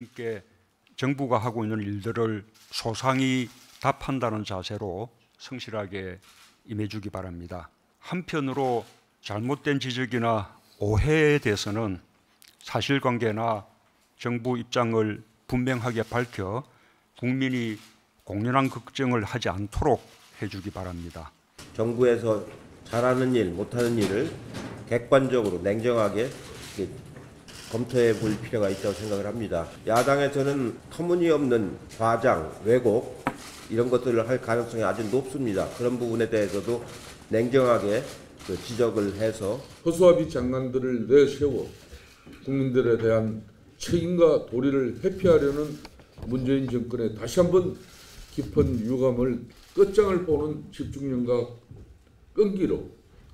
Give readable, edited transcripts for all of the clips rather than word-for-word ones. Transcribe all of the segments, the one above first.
함께 정부가 하고 있는 일들을 소상히 답한다는 자세로 성실하게 임해주기 바랍니다. 한편으로 잘못된 지적이나 오해에 대해서는 사실관계나 정부 입장을 분명하게 밝혀 국민이 공연한 걱정을 하지 않도록 해주기 바랍니다. 정부에서 잘하는 일, 못하는 일을 객관적으로 냉정하게 검토해 볼 필요가 있다고 생각을 합니다. 야당에서는 터무니없는 과장, 왜곡 이런 것들을 할 가능성이 아주 높습니다. 그런 부분에 대해서도 냉정하게 지적을 해서 허수아비 장난들을 내세워 국민들에 대한 책임과 도리를 회피하려는 문재인 정권에 다시 한번 깊은 유감을 끝장을 보는 집중력과 끈기로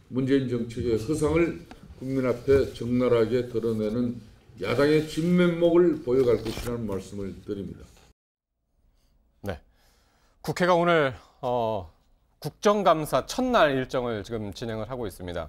문재인 정책의 허상을 국민 앞에 적나라하게 드러내는 야당의 진면목을 보여갈 것이라는 말씀을 드립니다. 네, 국회가 오늘 국정감사 첫날 일정을 지금 진행을 하고 있습니다.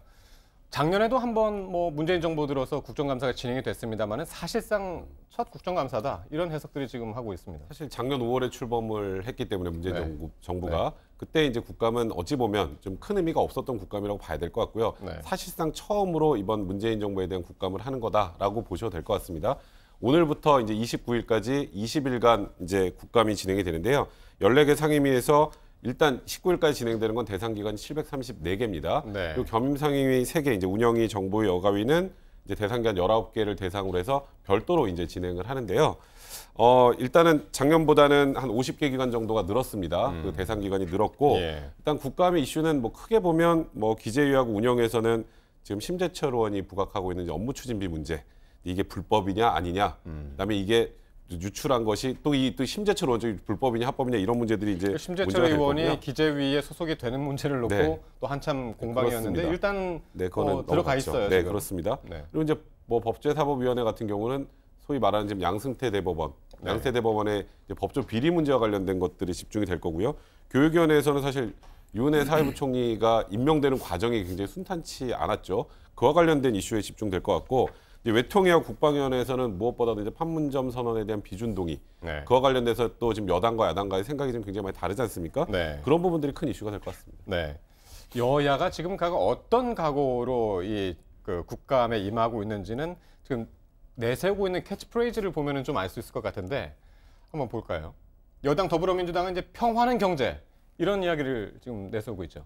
작년에도 한번 문재인 정부 들어서 국정감사가 진행이 됐습니다만 사실상 첫 국정감사다 이런 해석들이 지금 하고 있습니다. 사실 작년 5월에 출범을 했기 때문에 문재인 정부가 그때 이제 국감은 어찌 보면 좀 큰 의미가 없었던 국감이라고 봐야 될 것 같고요. 사실상 처음으로 이번 문재인 정부에 대한 국감을 하는 거다라고 보셔도 될 것 같습니다. 오늘부터 이제 29일까지 20일간 이제 국감이 진행이 되는데요. 14개 상임위에서 일단 19일까지 진행되는 건 대상 기관이 734개입니다. 그리고 겸임상임위 3개, 이제 운영위, 정보위, 여가위는 이제 대상 기관 19개를 대상으로 해서 별도로 이제 진행을 하는데요. 일단은 작년보다는 한 50개 기관 정도가 늘었습니다. 그 대상 기관이 늘었고, 일단 국감의 이슈는 크게 보면 기재위하고 운영에서는 지금 심재철 의원이 부각하고 있는 이제 업무 추진비 문제, 이게 불법이냐 아니냐, 그다음에 이게 유출한 것이 또 심재철 의원 불법이냐 합법이냐 이런 문제들이 이제 심재철 의원이 기재위에 소속이 되는 문제를 놓고 또 한참 공방이었는데 그렇습니다. 일단 그거는 들어가 넘어갔죠. 있어요. 네, 지금. 그렇습니다. 그리고 이제 법제사법위원회 같은 경우는 소위 말하는 지금 양승태 대법원, 양승태 대법원의 이제 법조 비리 문제와 관련된 것들이 집중이 될 거고요. 교육위원회에서는 사실 윤해 사회부총리가 임명되는 과정이 굉장히 순탄치 않았죠. 그와 관련된 이슈에 집중될 것 같고. 외통위와 국방위원회에서는 무엇보다도 이제 판문점 선언에 대한 비준 동의, 그와 관련돼서 또 지금 여당과 야당과의 생각이 좀 굉장히 많이 다르지 않습니까? 그런 부분들이 큰 이슈가 될 것 같습니다. 여야가 지금 어떤 각오로 이 국감에 임하고 있는지는 지금 내세우고 있는 캐치프레이즈를 보면은 좀 알 수 있을 것 같은데 한번 볼까요? 여당 더불어민주당은 이제 평화는 경제 이런 이야기를 지금 내세우고 있죠.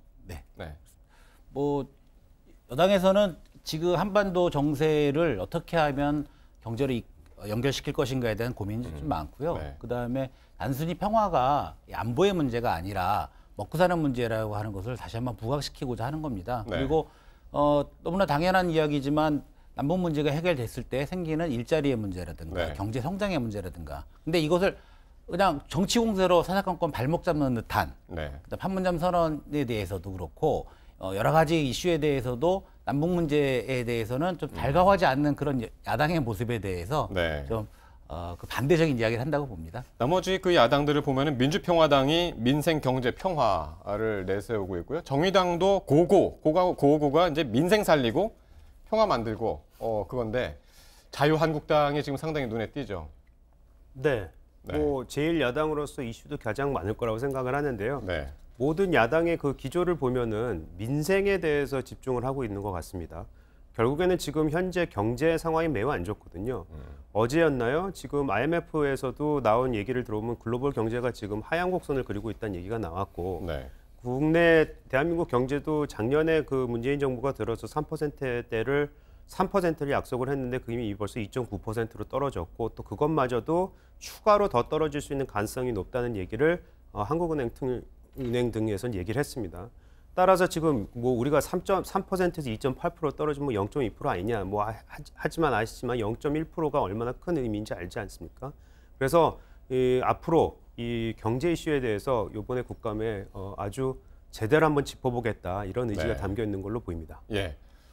여당에서는 지금 한반도 정세를 어떻게 하면 경제를 연결시킬 것인가에 대한 고민이 좀 많고요. 그다음에 단순히 평화가 안보의 문제가 아니라 먹고 사는 문제라고 하는 것을 다시 한번 부각시키고자 하는 겁니다. 그리고 너무나 당연한 이야기지만 남북 문제가 해결됐을 때 생기는 일자리의 문제라든가 경제 성장의 문제라든가. 근데 이것을 그냥 정치 공세로 사사건건 발목 잡는 듯한 판문점 선언에 대해서도 그렇고 여러 가지 이슈에 대해서도 남북 문제에 대해서는 좀 달가워하지 않는 그런 야당의 모습에 대해서 좀 반대적인 이야기를 한다고 봅니다. 나머지 야당들을 보면은 민주평화당이 민생, 경제, 평화를 내세우고 있고요. 정의당도 고고가 이제 민생 살리고 평화 만들고 그건데 자유한국당이 지금 상당히 눈에 띄죠. 제일 야당으로서 이슈도 가장 많을 거라고 생각을 하는데요. 모든 야당의 그 기조를 보면은 민생에 대해서 집중을 하고 있는 것 같습니다. 결국에는 지금 현재 경제 상황이 매우 안 좋거든요. 어제였나요? 지금 IMF에서도 나온 얘기를 들어보면 글로벌 경제가 지금 하향 곡선을 그리고 있다는 얘기가 나왔고 국내 대한민국 경제도 작년에 그 문재인 정부가 들어서 3%대를 3%를 약속을 했는데 이미 벌써 2.9%로 떨어졌고 또 그것마저도 추가로 더 떨어질 수 있는 가능성이 높다는 얘기를 한국은행 등에서 얘기를 했습니다. 따라서 지금 우리가 3.3%에서 2.8% 떨어지면 0.2% 아니냐. 하지만 아시지만 0.1%가 얼마나 큰 의미인지 알지 않습니까? 그래서 앞으로 이 경제 이슈에 대해서 이번에 국감에 아주 제대로 한번 짚어보겠다 이런 의지가 담겨 있는 걸로 보입니다.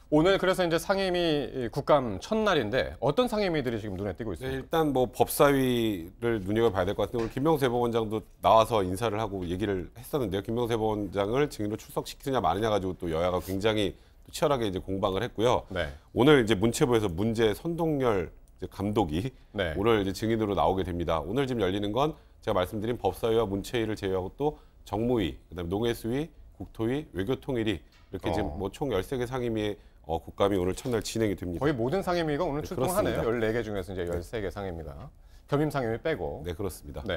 오늘 그래서 이제 상임위 국감 첫날인데 어떤 상임위들이 지금 눈에 띄고 있습니까? 일단 법사위를 눈여겨봐야 될 것 같은데 오늘 김명수 대법원장도 나와서 인사를 하고 얘기를 했었는데요. 김명수 대법원장을 증인으로 출석시키느냐 마느냐 가지고 또 여야가 굉장히 치열하게 이제 공방을 했고요. 오늘 이제 문체부에서 문제 선동열 이제 감독이 네. 오늘 이제 증인으로 나오게 됩니다. 오늘 지금 열리는 건 제가 말씀드린 법사위와 문체위를 제외하고 또 정무위, 그다음에 농해수위, 국토위, 외교통일위 이렇게 지금 뭐 총 13개 상임위의 국감이 오늘 첫날 진행이 됩니다. 거의 모든 상임위가 오늘 네, 출동하네요. 그렇습니다. 14개 중에서 이제 13개 상임위가. 겸임 상임위 빼고. 네, 그렇습니다. 네.